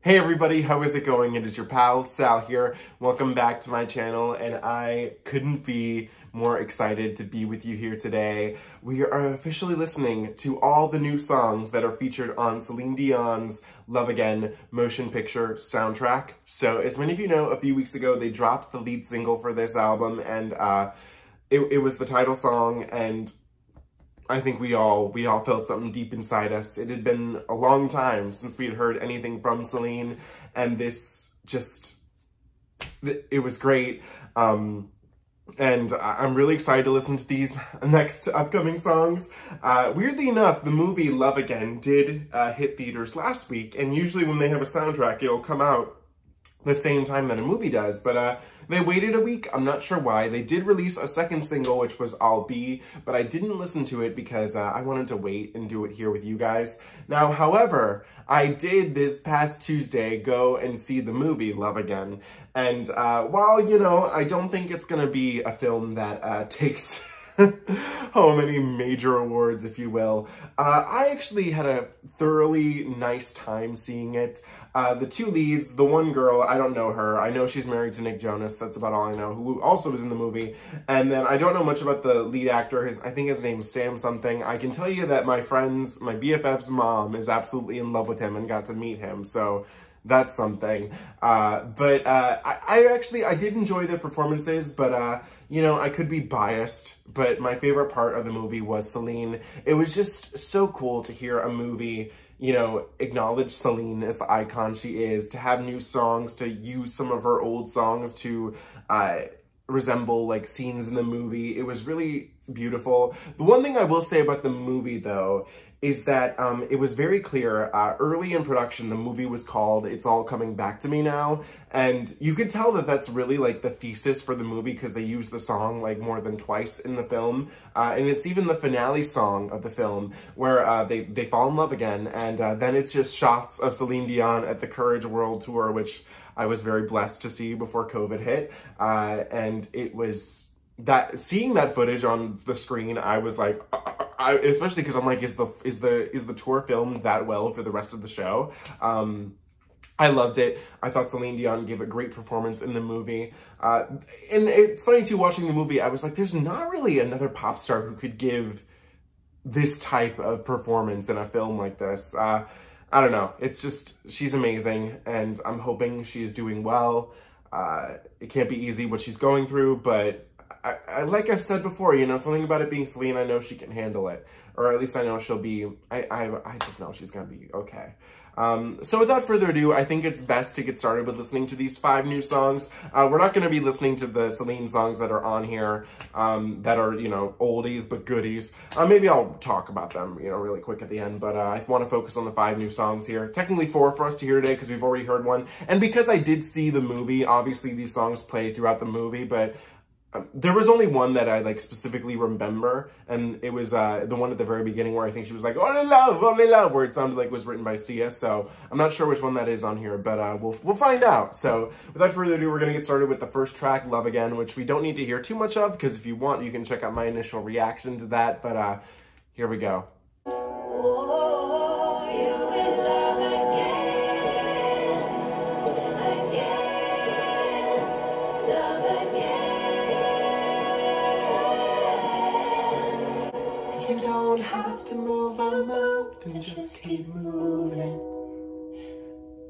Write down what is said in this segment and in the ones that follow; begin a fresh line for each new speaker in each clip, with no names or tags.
Hey everybody, how is it going? It is your pal, Sal here. Welcome back to my channel, and I couldn't be more excited to be with you here today. We are officially listening to all the new songs that are featured on Céline Dion's Love Again motion picture soundtrack. So as many of you know, a few weeks ago they dropped the lead single for this album, and it was the title song, and I think we all felt something deep inside us. It had been a long time since we had heard anything from Céline, and this just, it was great. And I'm really excited to listen to these next upcoming songs. Weirdly enough, the movie Love Again did hit theaters last week, and usually when they have a soundtrack, it'll come out the same time that a movie does, but they waited a week. I'm not sure why. They did release a second single, which was I'll Be, but I didn't listen to it because I wanted to wait and do it here with you guys. Now, however, I did this past Tuesday go and see the movie Love Again, and while, you know, I don't think it's gonna be a film that takes home any major awards, if you will, I actually had a thoroughly nice time seeing it. The two leads, the one girl, I don't know her. I know she's married to Nick Jonas. That's about all I know, who also was in the movie. And then I don't know much about the lead actor. I think his name's Sam something. I can tell you that my BFF's mom is absolutely in love with him and got to meet him. So that's something. I did enjoy their performances, but you know, I could be biased, but my favorite part of the movie was Céline. It was just so cool to hear a movie, you know, acknowledge Céline as the icon she is, to have new songs, to use some of her old songs to resemble like scenes in the movie. It was really beautiful. The one thing I will say about the movie though is that it was very clear early in production, the movie was called It's All Coming Back to Me Now, and you could tell that that's really like the thesis for the movie because they use the song like more than twice in the film, and it's even the finale song of the film where they fall in love again, and then it's just shots of Céline Dion at the Courage World Tour, which I was very blessed to see before COVID hit, and it was that, seeing that footage on the screen, I was like, especially because I'm like, is the tour filmed that well for the rest of the show? I loved it. I thought Céline Dion gave a great performance in the movie. And it's funny too, watching the movie, I was like, there's not really another pop star who could give this type of performance in a film like this. I don't know. It's just, she's amazing, and I'm hoping she's doing well. It can't be easy what she's going through, but I like I've said before, you know, something about it being Céline, I know she can handle it. Or at least I know she'll be, I just know she's gonna be okay. So without further ado, I think it's best to get started with listening to these 5 new songs. We're not gonna be listening to the Céline songs that are on here, that are, you know, oldies but goodies. Maybe I'll talk about them, you know, really quick at the end, but I wanna focus on the 5 new songs here. Technically 4 for us to hear today because we've already heard one. And because I did see the movie, obviously these songs play throughout the movie, but there was only one that I like specifically remember, and it was the one at the very beginning where I think she was like, only love, where it sounded like it was written by Sia. So I'm not sure which one that is on here, but we'll find out. So without further ado, we're going to get started with the first track, Love Again, which we don't need to hear too much of, because if you want, you can check out my initial reaction to that, but here we go. You don't have to move a mountain, just keep moving.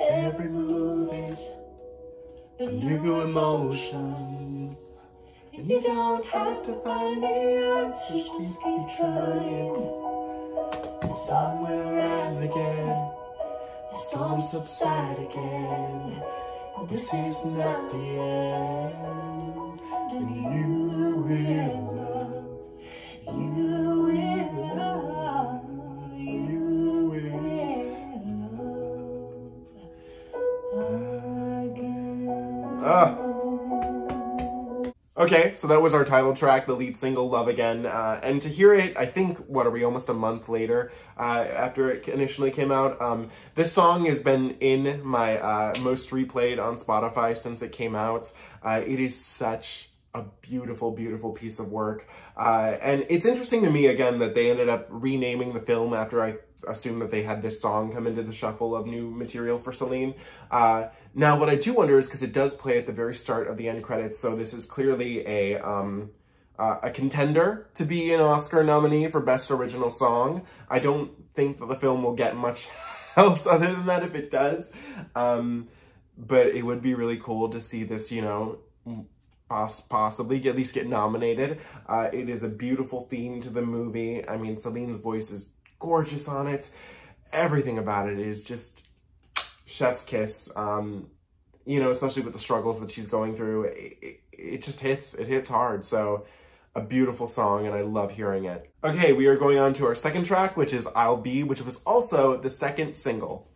Every move is a new emotion, and you don't have to find the answers, just keep trying. The sun will rise again, the storm subside again. This is not the end, and you will love. You will love, you will love again. Okay, so that was our title track, the lead single, Love Again. And to hear it, I think, what are we, almost a month later, after it initially came out. This song has been in my most replayed on Spotify since it came out. It is such a beautiful, beautiful piece of work. And it's interesting to me, again, that they ended up renaming the film after, I assume that they had this song come into the shuffle of new material for Céline. Now, what I do wonder is, because it does play at the very start of the end credits, so this is clearly a contender to be an Oscar nominee for Best Original Song. I don't think that the film will get much else other than that if it does. But it would be really cool to see this, you know, possibly at least get nominated. It is a beautiful theme to the movie. I mean, Céline's voice is gorgeous on it. Everything about it is just chef's kiss. You know, especially with the struggles that she's going through, it just hits. It hits hard. So a beautiful song, and I love hearing it. Okay, we are going on to our second track, which is I'll Be, which was also the second single.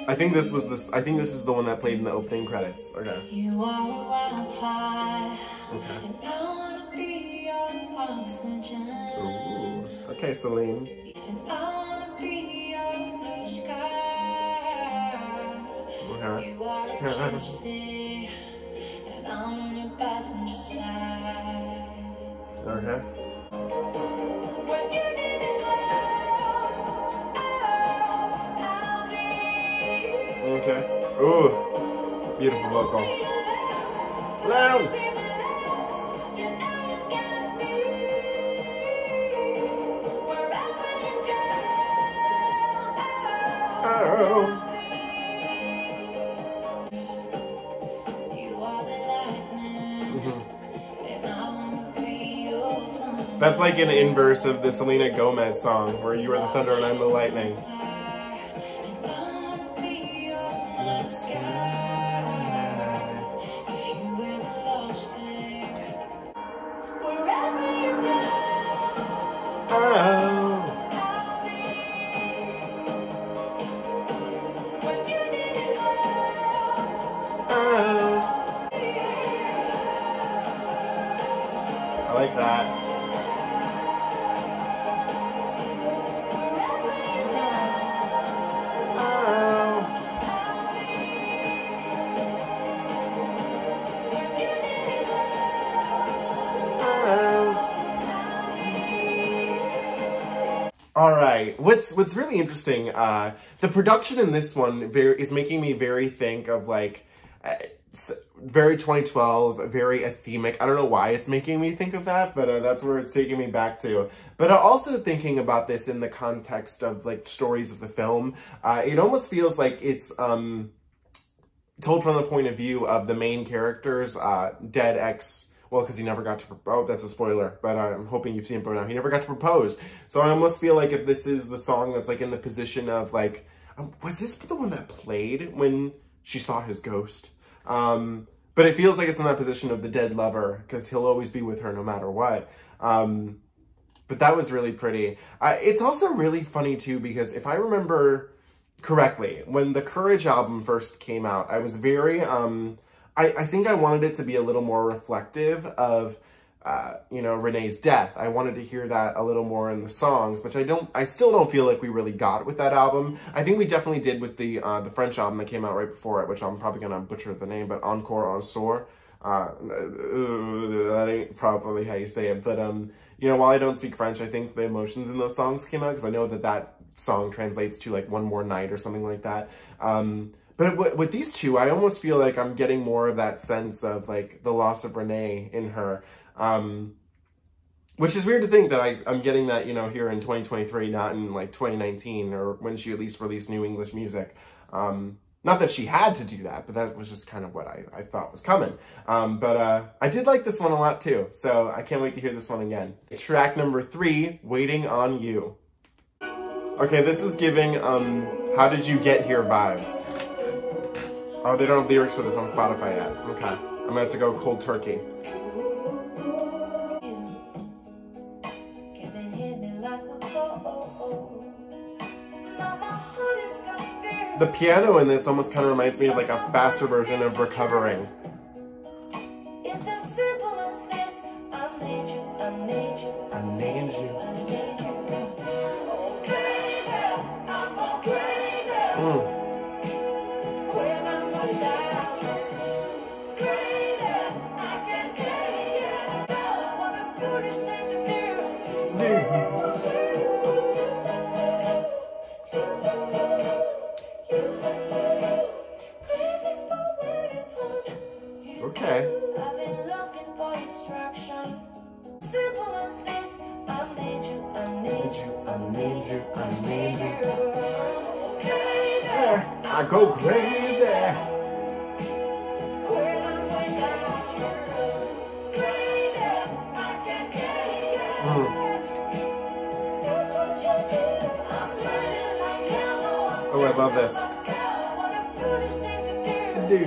I think this is the one that played in the opening credits. Okay.
You are a wildfire.
Okay.
And I wanna be your oxygen.
Ooh. Okay, Céline.
And I wanna be your blue sky.
Okay.
You are a gypsy, and I'm on your passenger side.
Okay.
When you need me close, I'll be.
Okay. Ooh. Beautiful vocal. Loud. Oh. That's like an inverse of the Selena Gomez song, where you are the thunder and I'm the lightning. I like that. All right, what's really interesting, the production in this one is making me very think of like, very 2012, very athemic. I don't know why it's making me think of that, but that's where it's taking me back to. But also thinking about this in the context of like stories of the film, it almost feels like it's told from the point of view of the main character's dead ex. Well, because he never got to propose. That's a spoiler, but I'm hoping you've seen it by now. He never got to propose. So I almost feel like if this is the song that's like in the position of like, was this the one that played when she saw his ghost? But it feels like it's in that position of the dead lover, because he'll always be with her no matter what. But that was really pretty. It's also really funny too, because if I remember correctly, when the Courage album first came out, I was very, I think I wanted it to be a little more reflective of, you know, Renee's death. I wanted to hear that a little more in the songs, which I still don't feel like we really got with that album. I think we definitely did with the French album that came out right before it, which I'm probably gonna butcher the name, but Encore en Sort. That ain't probably how you say it, but you know, while I don't speak French, I think the emotions in those songs came out, because I know that that song translates to like One More Night or something like that. But with these two, I almost feel like I'm getting more of that sense of like the loss of Renee in her. Which is weird to think that I'm getting that, you know, here in 2023, not in like 2019, or when she at least released new English music. Not that she had to do that, but that was just kind of what I thought was coming. But I did like this one a lot too, so I can't wait to hear this one again. Track number 3, Waiting on You. Okay, this is giving How Did You Get Here vibes. Oh, they don't have lyrics for this on Spotify yet. Okay, I'm gonna have to go cold turkey. The piano in this almost kind of reminds me of like a faster version of Recovering.
It's as simple as this. I made you, I made you,
I made you.
I made you. Oh, crazy, I'm all crazy. When I'm without you, crazy, I can't take it. What a foolish thing to do.
Okay.
I've been looking for distraction. Simple as this. I need you, I need you, I need you, I need you. Crazy.
I go crazy.
When I'm without you. Crazy. I can't take it. That's what you do. I'm running like hell.
Oh, I love this.
What a foolish thing to do.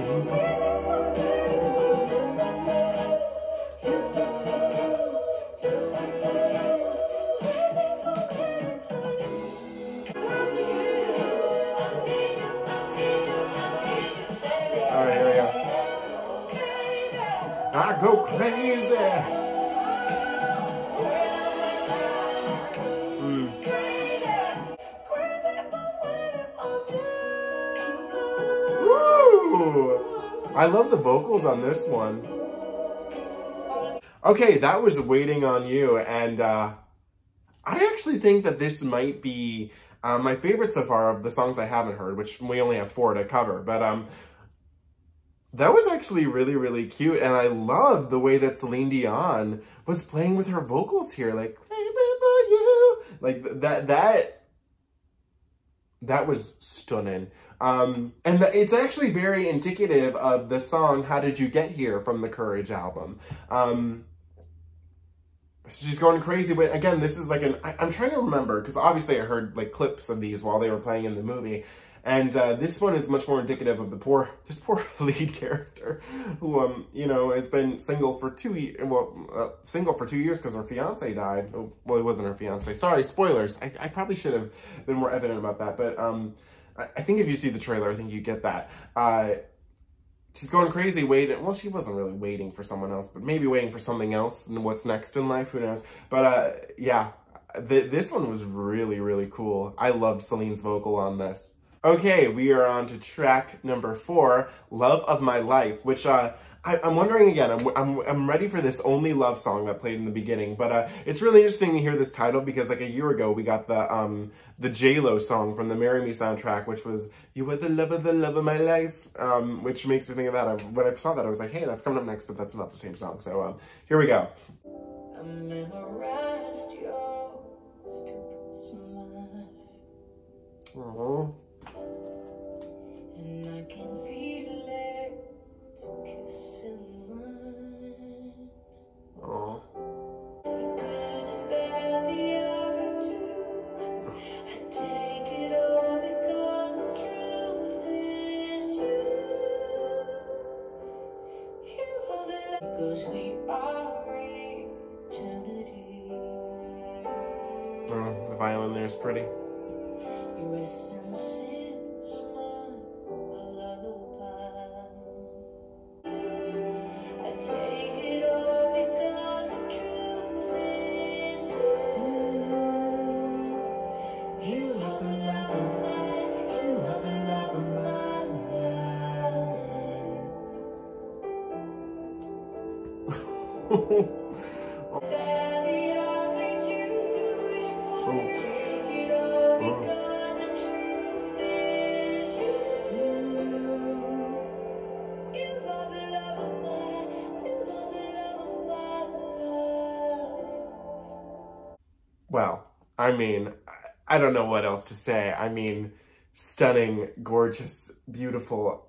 All right, here we go. I go crazy. Woo! I love the vocals on this one. Okay, that was Waiting on You, and I actually think that this might be my favorite so far of the songs I haven't heard, which we only have 4 to cover, but that was actually really, really cute, and I loved the way that Céline Dion was playing with her vocals here, like, crazy for you, like, that was stunning. And it's actually very indicative of the song How Did You Get Here from the Courage album. She's going crazy, but again, this is like I'm trying to remember, because obviously I heard like clips of these while they were playing in the movie, and this one is much more indicative of this poor lead character, who you know, has been single for 2 years, single for 2 years because her fiance died. Oh, well, it wasn't her fiance. Sorry, spoilers. I probably should have been more evident about that, but I think if you see the trailer, I think you get that. She's going crazy waiting. Well, she wasn't really waiting for someone else, but maybe waiting for something else and what's next in life, who knows. But yeah, this one was really, really cool. I loved Celine's vocal on this. Okay, we are on to track number 4, Love of My Life, which I'm wondering again, I'm ready for this Only Love song that played in the beginning, but it's really interesting to hear this title because like a year ago we got the J-Lo song from the Marry Me soundtrack, which was You Are the Love of My Life, which makes me think of that. When I saw that, I was like, hey, that's coming up next, but that's not the same song. So here we go.
I memorized your stupid smile.
Aww.
And I can feel it kissing mine.
Aww.
Because we are eternity.
Oh, the violin there is pretty.
Your essence is my lullaby. I take it all because the truth is you are the love of my, you are the love of my life.
Well, I mean, I don't know what else to say. I mean, stunning, gorgeous, beautiful.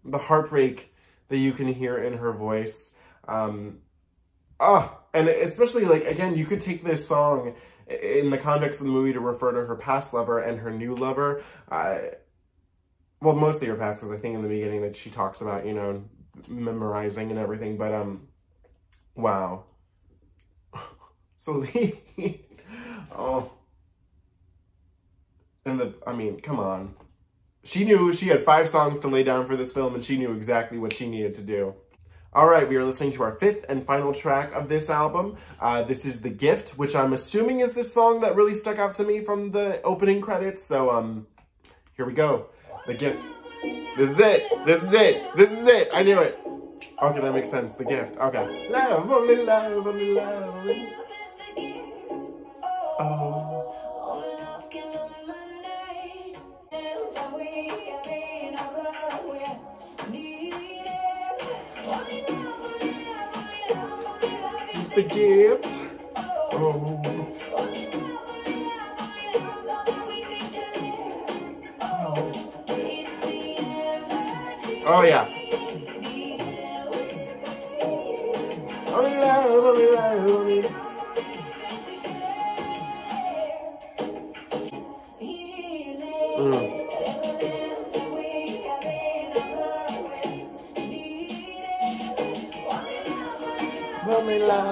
The heartbreak that you can hear in her voice. And especially, like, again, you could take this song in the context of the movie to refer to her past lover and her new lover. Well, mostly her past, because I think in the beginning that she talks about, you know, memorizing and everything. But, wow. Céline. Oh. And I mean, come on. She knew she had 5 songs to lay down for this film, and she knew exactly what she needed to do. All right, we are listening to our 5th and final track of this album. This is The Gift, which I'm assuming is the song that really stuck out to me from the opening credits. So, here we go. The Gift. This is it. This is it. This is it. I knew it. Okay, that makes sense. The Gift. Okay. Love, only love, only love. Only... Oh. the gift. Oh. Oh yeah. Only love, only love, only love.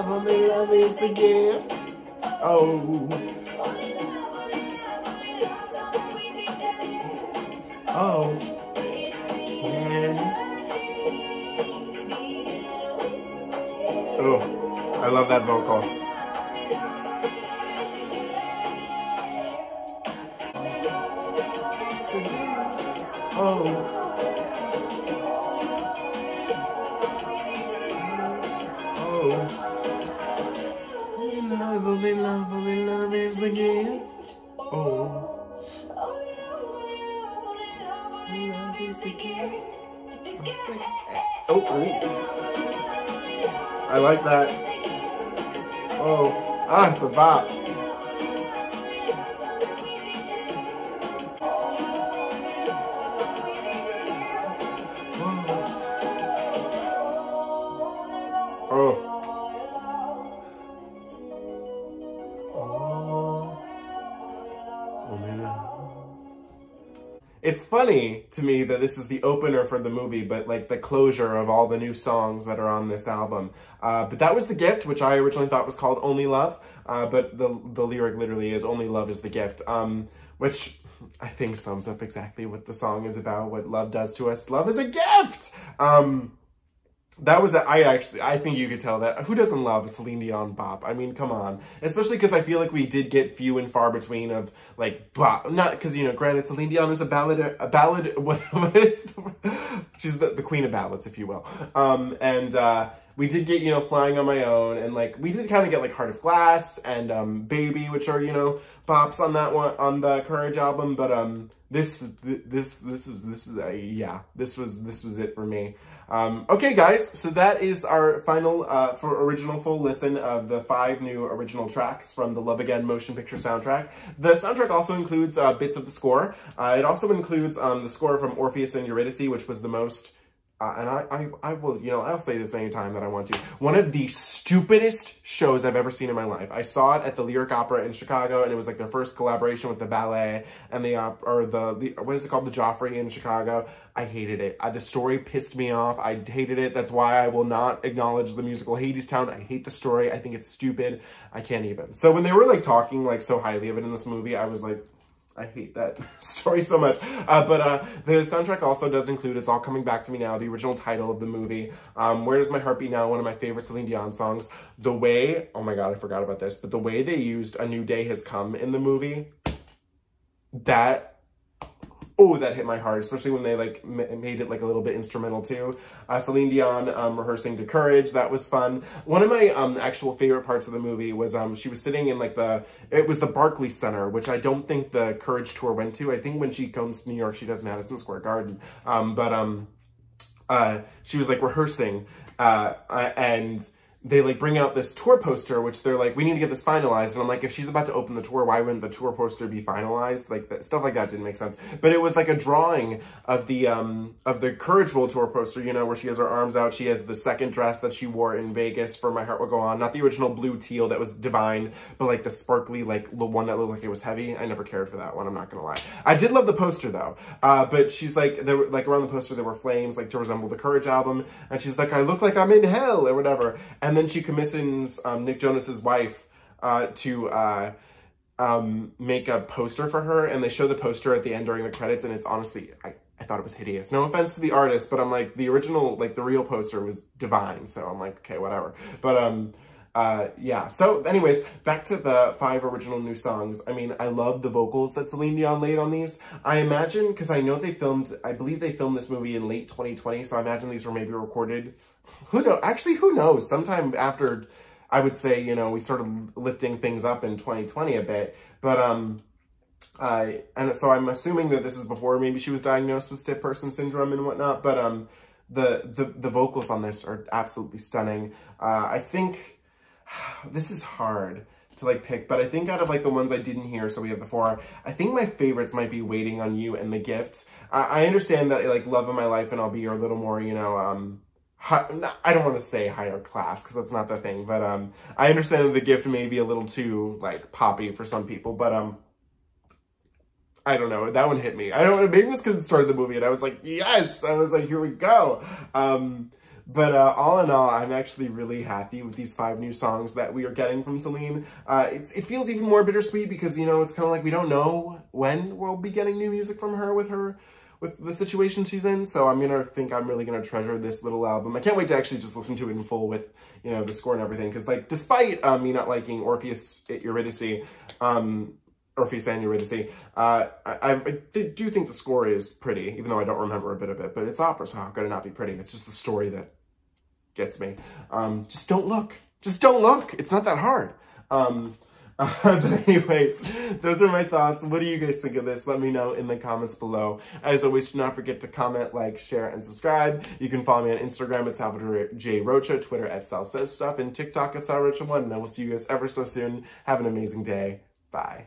Only love is the gift. Oh. Oh. Yeah. Oh, I love that vocal. Oh. Only love is the gift. Oh. Only love is the gift. Oh, I like that. Oh, it's a bop. Oh. It's funny to me that this is the opener for the movie, but like the closure of all the new songs that are on this album. But that was The Gift, which I originally thought was called Only Love, but the lyric literally is Only Love is the Gift, which I think sums up exactly what the song is about, what love does to us. Love is a gift! That was I think you could tell that. Who doesn't love a Céline Dion bop? I mean, come on. Especially because I feel like we did get few and far between of, like, bop. Not because, you know, granted, Céline Dion is a ballad, what is, she's the queen of ballads, if you will. We did get, you know, Flying on My Own, and, like, we did kind of get, like, Heart of Glass and, Baby, which are, you know, bops on that one, on the Courage album, but, this was it for me. Okay guys, so that is our final for original full listen of the 5 new original tracks from the Love Again motion picture soundtrack. The soundtrack also includes bits of the score. It also includes the score from Orpheus and Eurydice, which was the most and I will, you know, I'll say this anytime that I want to. One of the stupidest shows I've ever seen in my life. I saw it at the Lyric Opera in Chicago, and it was like their first collaboration with the ballet and the what is it called, the Joffrey in Chicago. I hated it. The story pissed me off. I hated it. That's why I will not acknowledge the musical Hadestown. I hate the story. I think it's stupid. I can't even. So when they were like talking like so highly of it in this movie, I was like, I hate that story so much. But the soundtrack also does include It's All Coming Back to Me Now, the original title of the movie. Where Does My Heart Beat Now, one of my favorite Céline Dion songs. The way, oh my god, I forgot about this, but the way they used A New Day Has Come in the movie, that, oh, that hit my heart, especially when they like made it like a little bit instrumental too. Céline Dion rehearsing to Courage, that was fun. One of my actual favorite parts of the movie was she was sitting in like it was the Barclays Center, which I don't think the Courage tour went to. I think when she comes to New York, she does Madison Square Garden. She was like rehearsing and they like bring out this tour poster, which they're like, we need to get this finalized. And I'm like, if she's about to open the tour, why wouldn't the tour poster be finalized? Like stuff like that didn't make sense. But it was like a drawing of the Courage World Tour poster, you know, where she has her arms out. She has the second dress that she wore in Vegas for My Heart Will Go On. Not the original blue teal that was divine, but like the sparkly, like the one that looked like it was heavy. I never cared for that one, I'm not gonna lie. I did love the poster though. But she's like, there were like around the poster, there were flames like to resemble the Courage album. And she's like, I look like I'm in hell or whatever. And then she commissions Nick Jonas's wife to make a poster for her, and they show the poster at the end during the credits, and it's honestly, I thought it was hideous. No offense to the artist, but I'm like, the original, like the real poster was divine, so I'm like, okay, whatever. But yeah, so anyways, back to the 5 original new songs. I mean, I love the vocals that Céline Dion laid on these. I imagine, because I know I believe they filmed this movie in late 2020, so I imagine these were maybe recorded, who knows, actually, who knows, sometime after, I would say, you know, we started lifting things up in 2020 a bit, but, and so I'm assuming that this is before maybe she was diagnosed with stiff person syndrome and whatnot, but, the vocals on this are absolutely stunning. I think, this is hard to like pick, but I think out of like the ones I didn't hear, so we have the 4, I think my favorites might be Waiting on You and The Gift. I understand that like Love of My Life and I'll Be Your a little more, you know, I don't want to say higher class because that's not the thing, but I understand that The Gift may be a little too like poppy for some people, but I don't know, that one hit me. I don't know, maybe it's because it started the movie and I was like, yes, I was like, here we go. But all in all, I'm actually really happy with these 5 new songs that we are getting from Céline. It feels even more bittersweet because, you know, it's kind of like we don't know when we'll be getting new music from her with the situation she's in. So I'm really gonna treasure this little album. I can't wait to actually just listen to it in full with, you know, the score and everything. Because like, despite me not liking Orpheus and Eurydice, I do think the score is pretty, even though I don't remember a bit of it, but it's opera, so how could it not be pretty? It's just the story that gets me. Just don't look. Just don't look. It's not that hard. But anyways, those are my thoughts. What do you guys think of this? Let me know in the comments below. As always, do not forget to comment, like, share, and subscribe. You can follow me on Instagram at Salvador J. Rocha, Twitter at Sal Says Stuff, and TikTok at SalRocha1. And I will see you guys ever so soon. Have an amazing day. Bye.